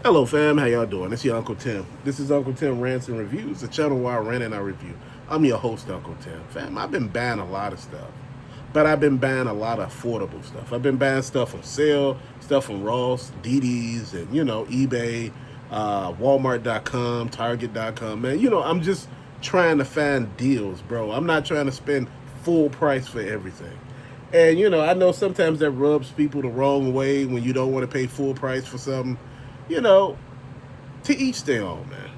Hello fam, how y'all doing? It's your Uncle Tim. This is Uncle Tim Rants and Reviews, the channel where I rant and I review. I'm your host, Uncle Tim. Fam, I've been buying a lot of stuff, but I've been buying a lot of affordable stuff. I've been buying stuff on sale, stuff from Ross, DD's, and eBay, Walmart.com, Target.com. Man, I'm just trying to find deals, bro. I'm not trying to spend full price for everything. And I know sometimes that rubs people the wrong way when you don't want to pay full price for something. You know, to each their own, man.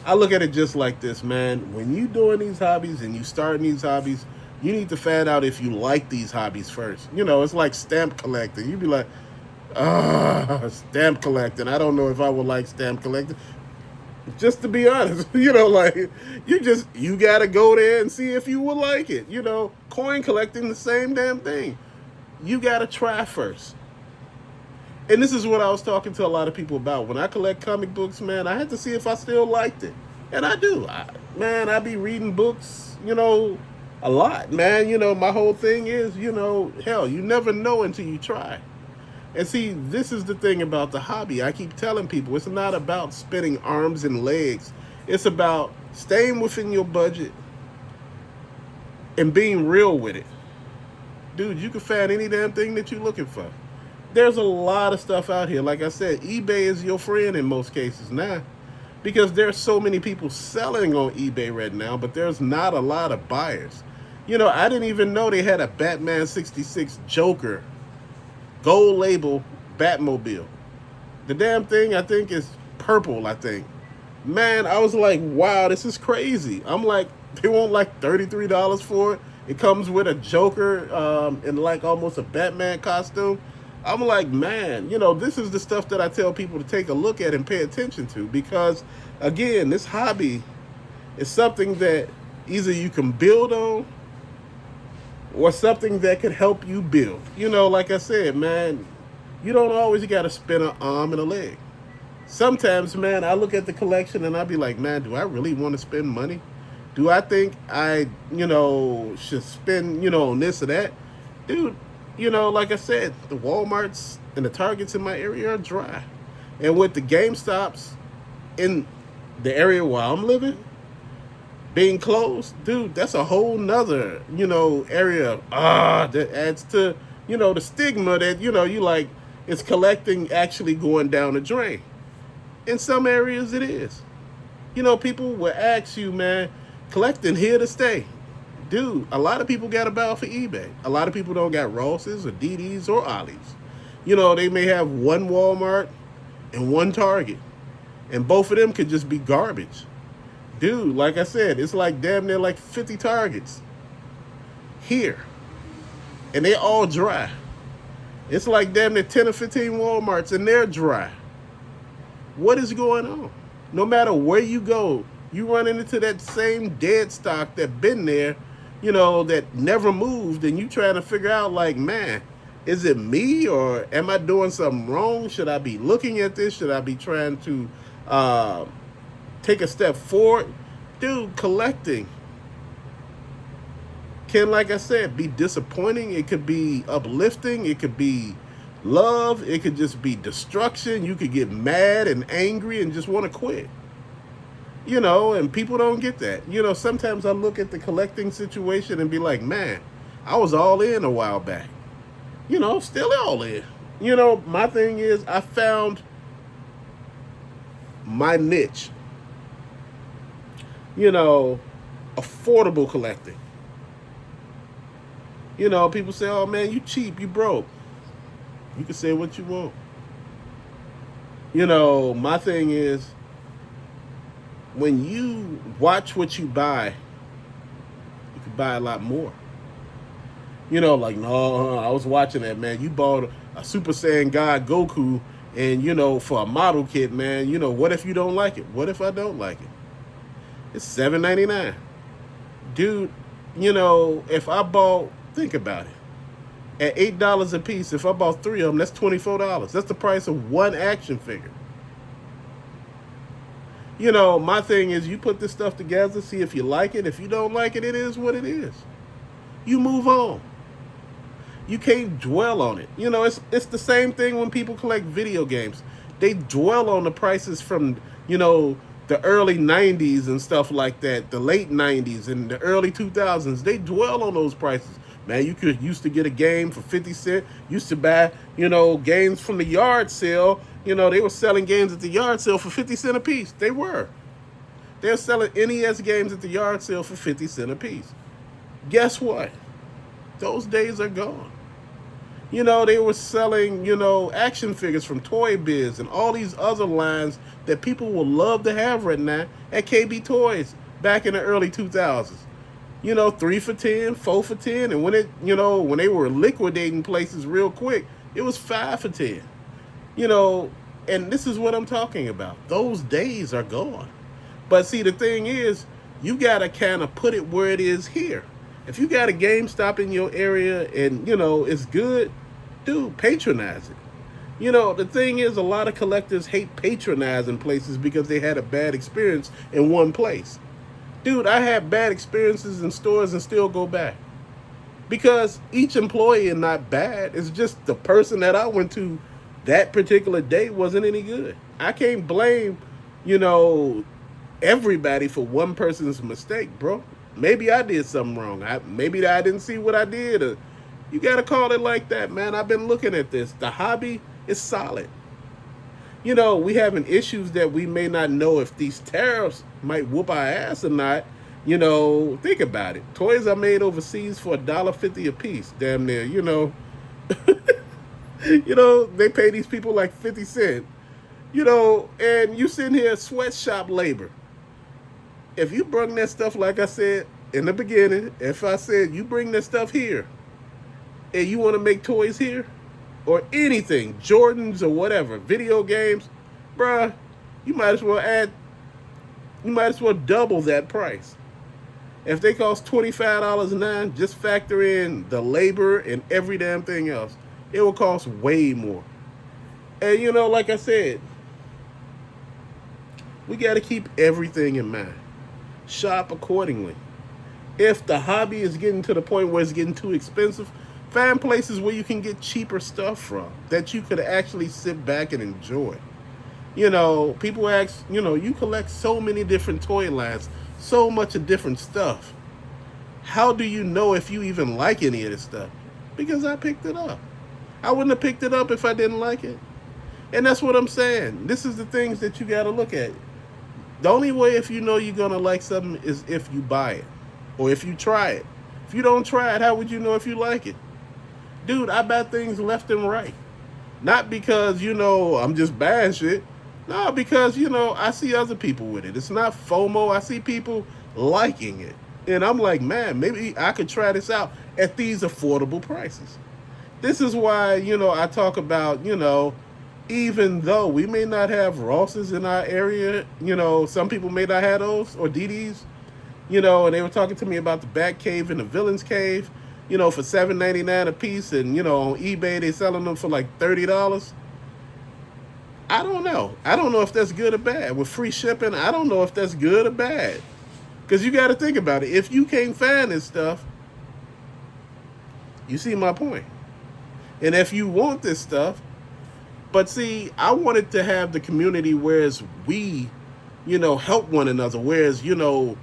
I look at it just like this, man. When you doing these hobbies and you starting these hobbies, you need to find out if you like these hobbies first. It's like stamp collecting. You'd be like, stamp collecting. I don't know if I would like stamp collecting. Just to be honest, like you gotta go there and see if you would like it. Coin collecting the same damn thing. You gotta try first. And this is what I was talking to a lot of people about. When I collect comic books, man, I had to see if I still liked it. And I do. I be reading books, a lot, man. My whole thing is, hell, you never know until you try. And see, this is the thing about the hobby. I keep telling people it's not about spending arms and legs. It's about staying within your budget and being real with it. Dude, you can find any damn thing that you're looking for. There's a lot of stuff out here. Like I said, eBay is your friend in most cases now because there's so many people selling on eBay right now, but there's not a lot of buyers. I didn't even know they had a Batman 66 Joker gold label Batmobile. The damn thing, I think, is purple, I think. Man, I was like, wow, this is crazy. I'm like, they want like $33 for it. It comes with a Joker in like almost a Batman costume. I'm like, man, this is the stuff that I tell people to take a look at and pay attention to because, again, this hobby is something that either you can build on or something that could help you build. Like I said, man, you don't always got to spend an arm and a leg. Sometimes, man, I look at the collection and I be like, man, do I really want to spend money? Do I think I, should spend, on this or that? Dude, like I said, the Walmarts and the Targets in my area are dry. And with the GameStops in the area where I'm living being closed, dude, that's a whole nother, area that adds to, the stigma that, you like, it's collecting actually going down the drain. In some areas it is. People will ask you, man, collecting here to stay. Dude, a lot of people got a bow for eBay. A lot of people don't got Rosses or DD's or Ollie's. They may have one Walmart and one Target. And both of them could just be garbage. Dude, like I said, it's like damn near like 50 Targets here. And they all dry. It's like damn near 10 or 15 Walmarts and they're dry. What is going on? No matter where you go, you run into that same dead stock that been there, that never moved, and you trying to figure out like, man, is it me or am I doing something wrong? Should I be looking at this? Should I be trying to take a step forward? Dude, collecting can, like I said, be disappointing. It could be uplifting. It could be love. It could just be destruction. You could get mad and angry and just want to quit. And people don't get that. Sometimes I look at the collecting situation and be like, man, I was all in a while back. Still all in. My thing is I found my niche. Affordable collecting. People say, oh man, you cheap, you broke. You can say what you want. My thing is when you watch what you buy, you can buy a lot more. Like, no, I was watching that, man. You bought a Super Saiyan God Goku and, for a model kit, man, what if you don't like it? What if I don't like it? It's $7.99. Dude, if I bought, think about it. At $8 a piece, if I bought 3 of them, that's $24. That's the price of one action figure. My thing is you put this stuff together, see if you like it. If you don't like it, it is what it is. You move on. You can't dwell on it. It's the same thing when people collect video games. They dwell on the prices from, you know, the early 90s and stuff like that, the late 90s and the early 2000s. They dwell on those prices. Man, you could used to get a game for 50 cents. Used to buy, you know, games from the yard sale. You know, they were selling games at the yard sale for 50 cents a piece. They were. They're selling NES games at the yard sale for 50 cents a piece. Guess what? Those days are gone. You know, they were selling, you know, action figures from Toy Biz and all these other lines that people would love to have right now at KB Toys back in the early 2000s. You know, 3 for 10, 4 for 10, and when it, you know, when they were liquidating places real quick, it was 5 for 10. You know, and this is what I'm talking about. Those days are gone. But see, the thing is, you got to kind of put it where it is here. If you got a GameStop in your area and, you know, it's good, dude, patronize it. You know, the thing is, a lot of collectors hate patronizing places because they had a bad experience in one place. Dude, I had bad experiences in stores and still go back. Because each employee is not bad. It's just the person that I went to that particular day wasn't any good. I can't blame, you know, everybody for one person's mistake, bro. Maybe I did something wrong. Maybe I didn't see what I did. Or, you got to call it like that, man. I've been looking at this. The hobby is solid. You know, we having issues that we may not know if these tariffs might whoop our ass or not. You know, think about it. Toys are made overseas for $1.50 a piece, damn near. You know, you know, they pay these people like 50 cents. You know, and you sitting here sweatshop labor. If you bring that stuff, like I said in the beginning, if I said you bring that stuff here and you want to make toys here or anything, Jordans or whatever, video games, bruh, you might as well double that price. If they cost $25 now, just factor in the labor and every damn thing else. It will cost way more. And you know, like I said, we got to keep everything in mind. Shop accordingly. If the hobby is getting to the point where it's getting too expensive, find places where you can get cheaper stuff from that you could actually sit back and enjoy. You know, people ask, you know, you collect so many different toy lines, so much of different stuff. How do you know if you even like any of this stuff? Because I picked it up. I wouldn't have picked it up if I didn't like it. And that's what I'm saying. This is the things that you got to look at. The only way if you know you're going to like something is if you buy it or if you try it. If you don't try it, how would you know if you like it? Dude, I buy things left and right. Not because, you know, I'm just buying shit. No, because, you know, I see other people with it. It's not FOMO. I see people liking it. And I'm like, man, maybe I could try this out at these affordable prices. This is why, you know, I talk about, you know, even though we may not have Rosses in our area, you know, some people may not have those or DDs, you know, and they were talking to me about the Bat Cave and the Villain's Cave, you know, for $7.99 a piece, and you know, on eBay they're selling them for like $30. I don't know. I don't know if that's good or bad. With free shipping, I don't know if that's good or bad. Because you got to think about it. If you can't find this stuff, you see my point. And if you want this stuff, but see, I wanted to have the community whereas we, you know, help one another. Whereas, you know,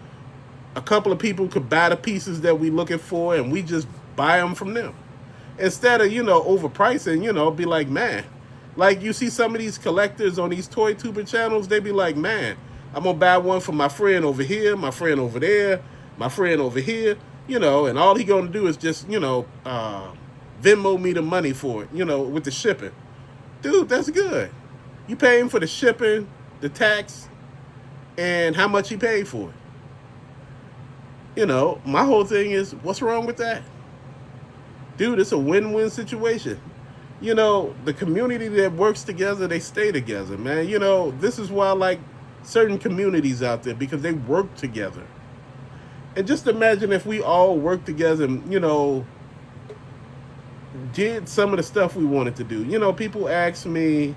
a couple of people could buy the pieces that we looking for and we just buy them from them. Instead of, you know, overpricing, you know, be like, man, like you see some of these collectors on these toy tuber channels, they be like, man, I'm going to buy one for my friend over here, my friend over there, my friend over here, you know, and all he going to do is just, you know, Venmo me the money for it, you know, with the shipping. Dude, that's good. You paying for the shipping, the tax, and how much he paid for it. You know, my whole thing is, what's wrong with that? Dude, it's a win-win situation. You know, the community that works together, they stay together, man. You know, this is why I like certain communities out there, because they work together. And just imagine if we all worked together and, you know, did some of the stuff we wanted to do. You know, people ask me,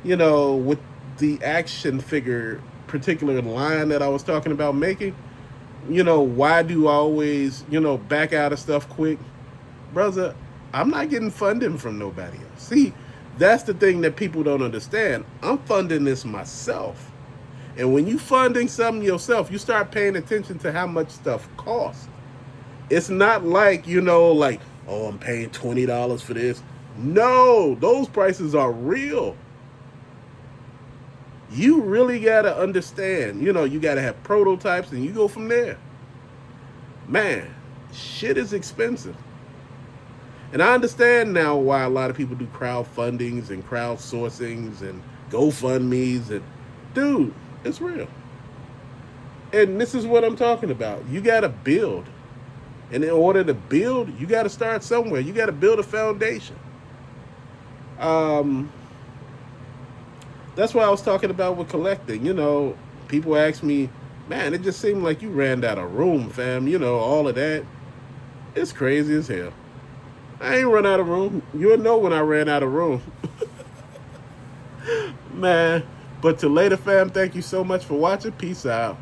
you know, with the action figure particular line that I was talking about making, you know, why do I always, you know, back out of stuff quick? Brother, I'm not getting funding from nobody else. See, That's the thing that people don't understand. I'm funding this myself. And when you funding something yourself, you start paying attention to how much stuff costs. It's not like, like, oh, I'm paying $20 for this. No, those prices are real. You really got to understand, you got to have prototypes and you go from there. Man, shit is expensive. And I understand now why a lot of people do crowdfundings and crowdsourcings and GoFundMe's. And dude, it's real. And this is what I'm talking about. You got to build. And in order to build, you got to start somewhere. You got to build a foundation. That's what I was talking about with collecting. People ask me, man, it just seemed like you ran out of room, fam. All of that. It's crazy as hell. I ain't run out of room. You'll know when I ran out of room. Man. But to later, fam, thank you so much for watching. Peace out.